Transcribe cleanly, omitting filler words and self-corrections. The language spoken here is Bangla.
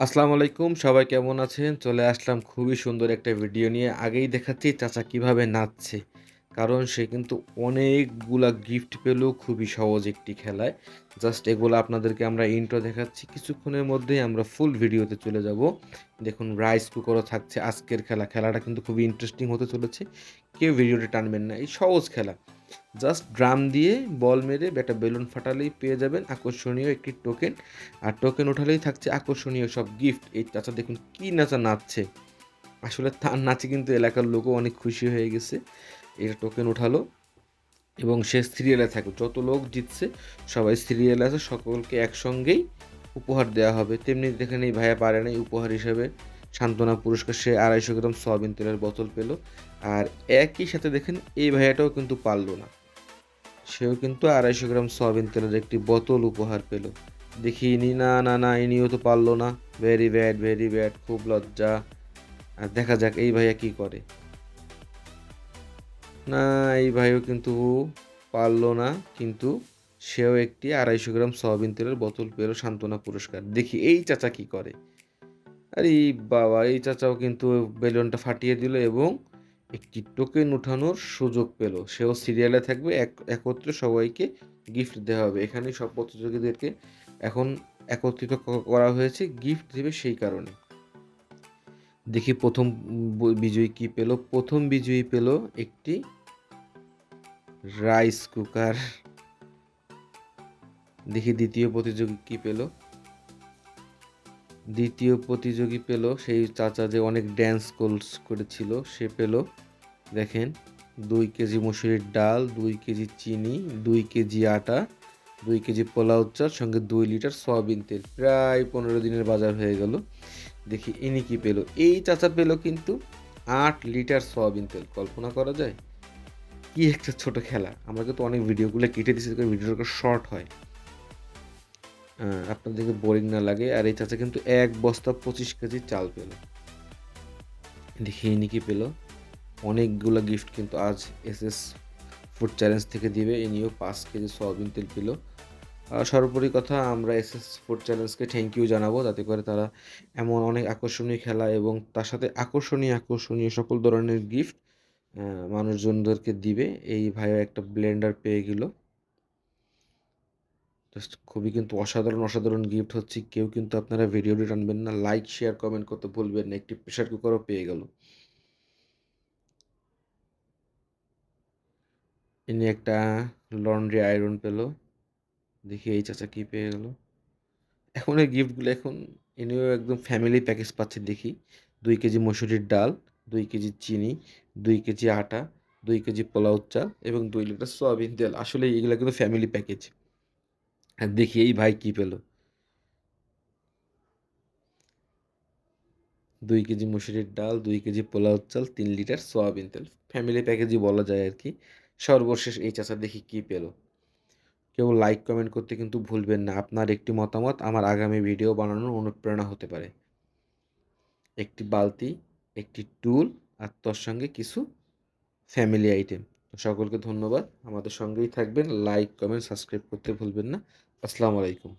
আসসালামু আলাইকুম। সবাই কেমন আছেন? চলে আসলাম খুবই সুন্দর একটা ভিডিও নিয়ে। আগেই দেখাচ্ছি চাচা কিভাবে নাচছে। কারণ সে কিন্তু অনেকগুলা গিফট পেল খুবই সহজ একটি খেলায়। জাস্ট এগুলা আপনাদেরকে আমরা ইন্ট্রো দেখাচ্ছি। কিছুক্ষণের মধ্যেই আমরা ফুল ভিডিওতে চলে যাব। দেখুন রাইস কুকারও থাকছে আজকের খেলা। খেলাটা কিন্তু খুবই ইন্টারেস্টিং হতে চলেছে। কেউ ভিডিওটি টানবেন না। এই সহজ খেলা। জাস্ট ড্রাম দিয়ে বল মেরে একটা বেলুন ফাটালেই পেয়ে যাবেন আকর্ষণীয় একটি টোকেন। আর টোকেন ওঠালেই থাকছে আকর্ষণীয় সব গিফট। এই চাচা দেখুন কি নাচা নাচছে। আসলে তার নাচে কিন্তু এলাকার লোকও অনেক খুশি হয়ে গেছে। এটা টোকেন উঠালো এবং সে সিরিয়ালে থাকবে। যত লোক জিতছে সবাই সিরিয়ালে আছে, সকলকে একসঙ্গেই উপহার দেওয়া হবে। তেমনি দেখেন এই ভাইয়া পারে নাই, উপহার হিসেবে সান্ত্বনা পুরস্কার সে 250 গ্রাম সয়াবিন তেলের বোতল পেল। আর একই সাথে দেখেন এই ভাইয়াটাও কিন্তু পারলো না, সেও কিন্তু 250 গ্রাম সয়াবিন তেলের একটি বোতল উপহার পেল। দেখি ইনি, না না না, ইনিও তো পারলো না। ভেরি ব্যাড, ভেরি ব্যাড, খুব লজ্জা। আর দেখা যাক এই ভাইয়া কি করে। না, এই ভাইও কিন্তু পারলো না, কিন্তু সেও একটি 250 গ্রাম সয়াবিন তেলের বোতল পেল সান্ত্বনা পুরস্কার। দেখি এই চাচা কি করে। আরে বাবা, এই চাচাও কিন্তু বেলুনটা ফাটিয়ে দিল এবং একটি টোকেন উঠানোর সুযোগ পেল। সেও সিরিয়ালে থাকবে, একত্রে সবাইকে গিফট দেওয়া হবে। এখানে সব প্রতিযোগীদেরকে এখন একত্রিত করা হয়েছে, গিফট দেবে সেই কারণে। দেখি প্রথম বিজয়ী কি পেল। প্রথম বিজয়ী পেল একটি রাইস কুকার। দেখি দ্বিতীয় প্রতিযোগী কি পেল। দ্বিতীয় প্রতিযোগী পেল সেই চাচা যে অনেক ড্যান্স করেছিল, সে পেল দেখেন 2 কেজি মসুরির ডাল, 2 কেজি চিনি, 2 কেজি আটা, 2 কেজি পোলাও চাল, সঙ্গে 2 লিটার সয়াবিন তেল। প্রায় 15 দিনের বাজার হয়ে গেল। দেখি ইনি কি পেল। এই চাচা পেল কিন্তু 8 লিটার সয়াবিন তেল। কল্পনা করা যায়? কি একটা ছোট খেলা। আমরা কিন্তু অনেক ভিডিওগুলো কেটে দিচ্ছি, ভিডিওটা শর্ট হয়, আপনাদেরকে বোরিং না লাগে। আর এই চাচা কিন্তু 1 বস্তা 25 কেজি চাল পেল। দেখি ইনি কি পেল। অনেকগুলো গিফট কিন্তু আজ এসএস ফুড চ্যালেঞ্জ থেকে দিবে। ইনিও 5 কেজি সয়াবিন তেল পেল। সর্বোপরি কথা, আমরা এসএস ফুড চ্যালেঞ্জকে থ্যাংক ইউ জানাবো, যাতে করে তারা এমন অনেক আকর্ষণীয় খেলা এবং তার সাথে আকর্ষণীয় সকল ধরনের গিফট মানুষজনদেরকে দিবে। এই ভাইও একটা ব্লেন্ডার পেয়ে গেল। জাস্ট খুবই কিন্তু অসাধারণ গিফট হচ্ছে। কেউ কিন্তু আপনারা ভিডিওটি টানবেন না, লাইক শেয়ার কমেন্ট করতে ভুলবেন না। একটি প্রেসার কুকারও পেয়ে গেল। ইনি একটা লন্ড্রি আয়রন পেল। দেখি এই চাচা কি পেয়ে গেল। এখন এই গিফটগুলো এখন ইনিও একদম ফ্যামিলি প্যাকেজ পাচ্ছে দেখি। 2 কেজি মসুরির ডাল, 2 কেজি চিনি, 2 কেজি আটা, 2 কেজি পোলাও চাল এবং 2 লিটার সয়াবিন তেল। আসলে এগুলো কিন্তু ফ্যামিলি প্যাকেজ। আর দেখি এই ভাই কি পেল। 2 কেজি মসুরির ডাল, 2 কেজি পোলাও চাল, 3 লিটার সয়াবিন তেল। ফ্যামিলি প্যাকেজই বলা যায় আরকি। সর্বশেষ এই চাচা দেখি কি পেল। কেউ লাইক কমেন্ট করতে কিন্তু ভুলবেন না। আপনার একটি মতামত আমার আগামী ভিডিও বানানোর অনুপ্রেরণা হতে পারে। একটি বালতি, একটি টুল আর তার সঙ্গে কিছু ফ্যামিলি আইটেম। তো সকলকে ধন্যবাদ। আমাদের সঙ্গেই থাকবেন। লাইক, কমেন্ট, সাবস্ক্রাইব করতে ভুলবেন না। আসসালামু আলাইকুম।